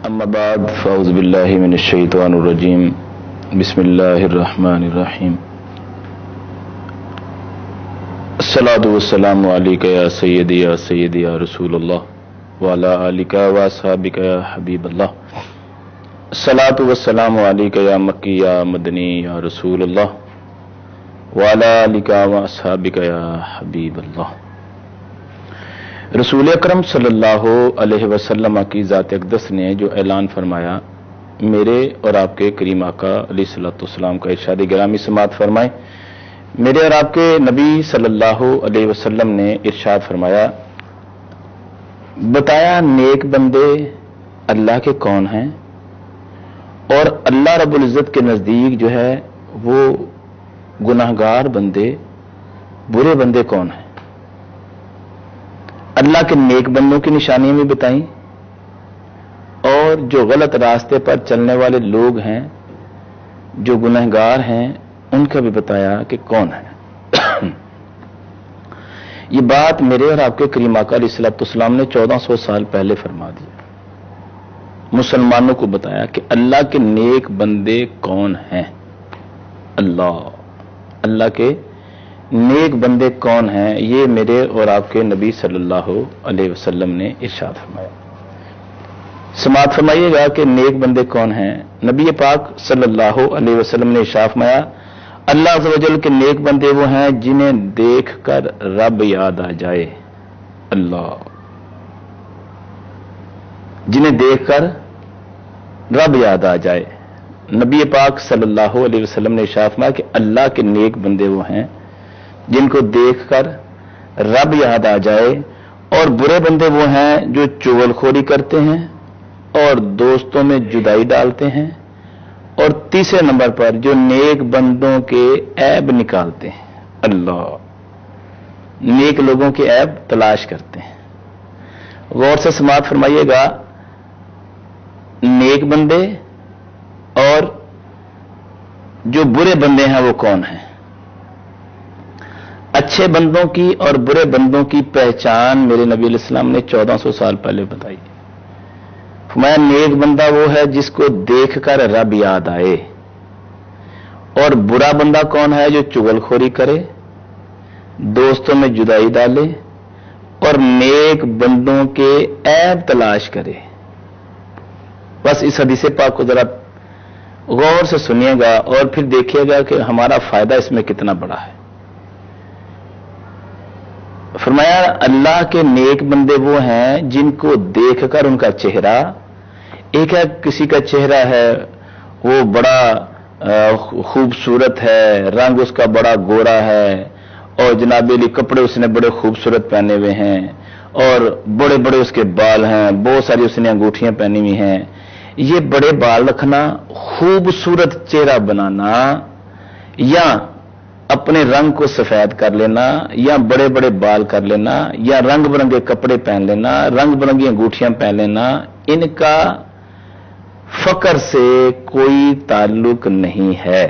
اما بعد فاعوذ باللہ من الشیطان الرجیم بسم اللہ الرحمن الرحیم الصلاۃ والسلام علیک یا سیدی یا رسول اللہ وعلی آلک واصحابک یا حبیب اللہ الصلاۃ والسلام علیک یا مکی یا مدنی یا رسول اللہ وعلی آلک واصحابک یا حبیب اللہ۔ رسول اکرم صلی اللہ علیہ وسلم کی ذات اقدس نے جو اعلان فرمایا، میرے اور آپ کے کریم آقا علیہ الصلوۃ والسلام کا ارشاد گرامی سماعت فرمائے۔ میرے اور آپ کے نبی صلی اللہ علیہ وسلم نے ارشاد فرمایا، بتایا نیک بندے اللہ کے کون ہیں اور اللہ رب العزت کے نزدیک جو ہے وہ گناہگار بندے، برے بندے کون ہیں۔ اللہ کے نیک بندوں کی نشانیاں بھی بتائیں اور جو غلط راستے پر چلنے والے لوگ ہیں، جو گنہگار ہیں، ان کا بھی بتایا کہ کون ہے۔ یہ بات میرے اور آپ کے کریم آقا علیہ الصلوۃ والسلام نے 1400 سال پہلے فرما دی، مسلمانوں کو بتایا کہ اللہ کے نیک بندے کون ہیں۔ اللہ کے نیک بندے کون ہیں، یہ میرے اور آپ کے نبی صلی اللہ علیہ وسلم نے ارشاد فرمایا۔ سماعت فرمائیے گا کہ نیک بندے کون ہیں۔ نبی پاک صلی اللہ علیہ وسلم نے ارشاد فرمایا، اللہ عز و جل کے نیک بندے وہ ہیں جنہیں دیکھ کر رب یاد آ جائے۔ جنہیں دیکھ کر رب یاد آ جائے۔ نبی پاک صلی اللہ علیہ وسلم نے ارشاد فرمایا کہ اللہ کے نیک بندے وہ ہیں جن کو دیکھ کر رب یاد آ جائے، اور برے بندے وہ ہیں جو چغل خوری کرتے ہیں اور دوستوں میں جدائی ڈالتے ہیں، اور تیسرے نمبر پر جو نیک بندوں کے عیب نکالتے ہیں۔ نیک لوگوں کے عیب تلاش کرتے ہیں۔ غور سے سماعت فرمائیے گا، نیک بندے اور جو برے بندے ہیں وہ کون ہیں۔ اچھے بندوں کی اور برے بندوں کی پہچان میرے نبی علیہ السلام نے 1400 سال پہلے بتائی۔ فرمایا نیک بندہ وہ ہے جس کو دیکھ کر رب یاد آئے، اور برا بندہ کون ہے جو چغل خوری کرے، دوستوں میں جدائی ڈالے اور نیک بندوں کے عیب تلاش کرے۔ بس اس حدیث پاک کو ذرا غور سے سنیے گا اور پھر دیکھیے گا کہ ہمارا فائدہ اس میں کتنا بڑا ہے۔ فرمایا اللہ کے نیک بندے وہ ہیں جن کو دیکھ کر ان کا چہرہ، ایک ہے کسی کا چہرہ ہے وہ بڑا خوبصورت ہے، رنگ اس کا بڑا گورا ہے، اور جناب علی کپڑے اس نے بڑے خوبصورت پہنے ہوئے ہیں، اور بڑے بڑے اس کے بال ہیں، بہت ساری اس نے انگوٹھیاں پہنی ہوئی ہیں۔ یہ بڑے بال رکھنا، خوبصورت چہرہ بنانا، یا اپنے رنگ کو سفید کر لینا، یا بڑے بڑے بال کر لینا، یا رنگ برنگے کپڑے پہن لینا، رنگ برنگی انگوٹھیاں پہن لینا، ان کا فقر سے کوئی تعلق نہیں ہے،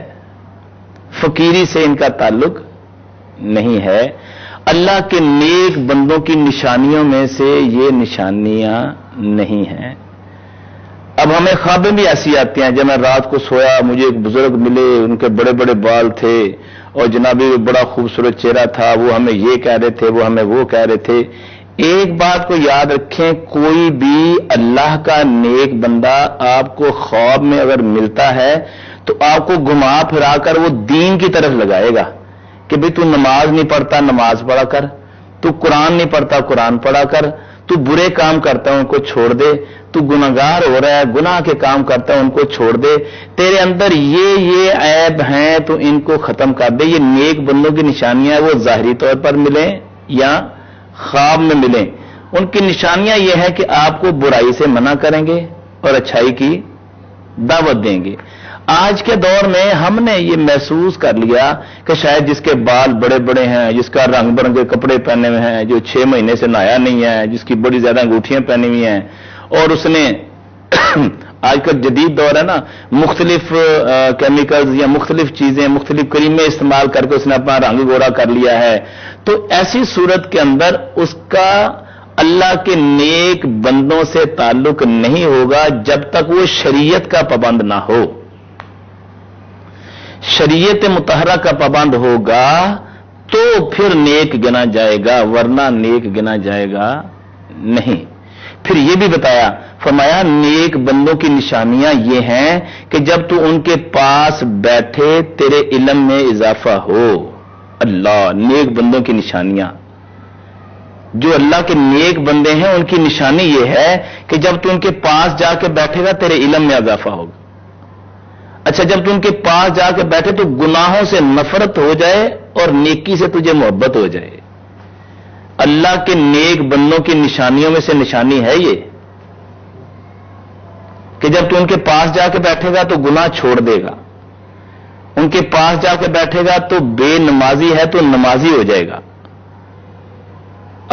فقیری سے ان کا تعلق نہیں ہے۔ اللہ کے نیک بندوں کی نشانیوں میں سے یہ نشانیاں نہیں ہیں۔ اب ہمیں خوابیں بھی ایسی آتی ہیں، جب میں رات کو سویا مجھے ایک بزرگ ملے، ان کے بڑے بڑے بال تھے اور جناب بڑا خوبصورت چہرہ تھا، وہ ہمیں یہ کہہ رہے تھے، وہ ہمیں وہ کہہ رہے تھے۔ ایک بات کو یاد رکھیں، کوئی بھی اللہ کا نیک بندہ آپ کو خواب میں اگر ملتا ہے تو آپ کو گھما پھرا کر وہ دین کی طرف لگائے گا کہ بھئی تو نماز نہیں پڑھتا، نماز پڑھا کر، تو قرآن نہیں پڑھتا، قرآن پڑھا کر، تو برے کام کرتا ہے ان کو چھوڑ دے، تو گناہگار ہو رہا ہے، گناہ کے کام کرتا ہے ان کو چھوڑ دے، تیرے اندر یہ عیب ہیں تو ان کو ختم کر دے۔ یہ نیک بندوں کی نشانیاں وہ ظاہری طور پر ملیں یا خواب میں ملیں، ان کی نشانیاں یہ ہے کہ آپ کو برائی سے منع کریں گے اور اچھائی کی دعوت دیں گے۔ آج کے دور میں ہم نے یہ محسوس کر لیا کہ شاید جس کے بال بڑے بڑے ہیں، جس کا رنگ برنگے کپڑے پہنے ہوئے ہیں، جو 6 مہینے سے نہایا نہیں ہے، جس کی بڑی زیادہ انگوٹھیاں پہنی ہوئی ہیں، اور اس نے آج کل جدید دور ہے نا، مختلف کیمیکلز یا مختلف چیزیں، مختلف کریمیں استعمال کر کے اس نے اپنا رنگ گورا کر لیا ہے، تو ایسی صورت کے اندر اس کا اللہ کے نیک بندوں سے تعلق نہیں ہوگا جب تک وہ شریعت کا پابند نہ ہو. شریعت مطہرہ کا پابند ہوگا تو پھر نیک گنا جائے گا، ورنہ نیک گنا جائے گا نہیں. پھر یہ بھی بتایا، فرمایا نیک بندوں کی نشانیاں یہ ہیں کہ جب تو ان کے پاس بیٹھے تیرے علم میں اضافہ ہو. اللہ، نیک بندوں کی نشانیاں، جو اللہ کے نیک بندے ہیں ان کی نشانی یہ ہے کہ جب تو ان کے پاس جا کے بیٹھے گا تیرے علم میں اضافہ ہوگا. اچھا، جب تو ان کے پاس جا کے بیٹھے تو گناہوں سے نفرت ہو جائے اور نیکی سے تجھے محبت ہو جائے. اللہ کے نیک بندوں کی نشانیوں میں سے نشانی ہے یہ کہ جب تو ان کے پاس جا کے بیٹھے گا تو گناہ چھوڑ دے گا. ان کے پاس جا کے بیٹھے گا تو بے نمازی ہے تو نمازی ہو جائے گا.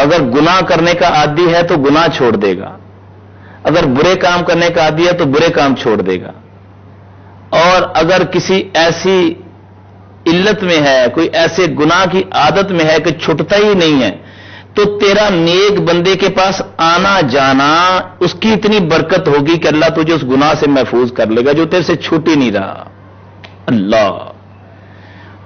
اگر گناہ کرنے کا عادی ہے تو گناہ چھوڑ دے گا. اگر برے کام کرنے کا عادی ہے تو برے کام چھوڑ دے گا. اور اگر کسی ایسی علت میں ہے، کوئی ایسے گناہ کی عادت میں ہے کہ چھٹتا ہی نہیں ہے، تو تیرا نیک بندے کے پاس آنا جانا اس کی اتنی برکت ہوگی کہ اللہ تجھے اس گناہ سے محفوظ کر لے گا جو تیرے سے چھوٹ ہی نہیں رہا. اللہ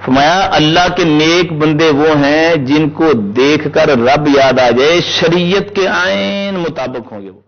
فرمایا اللہ کے نیک بندے وہ ہیں جن کو دیکھ کر رب یاد آ جائے، شریعت کے عین مطابق ہوں گے وہ.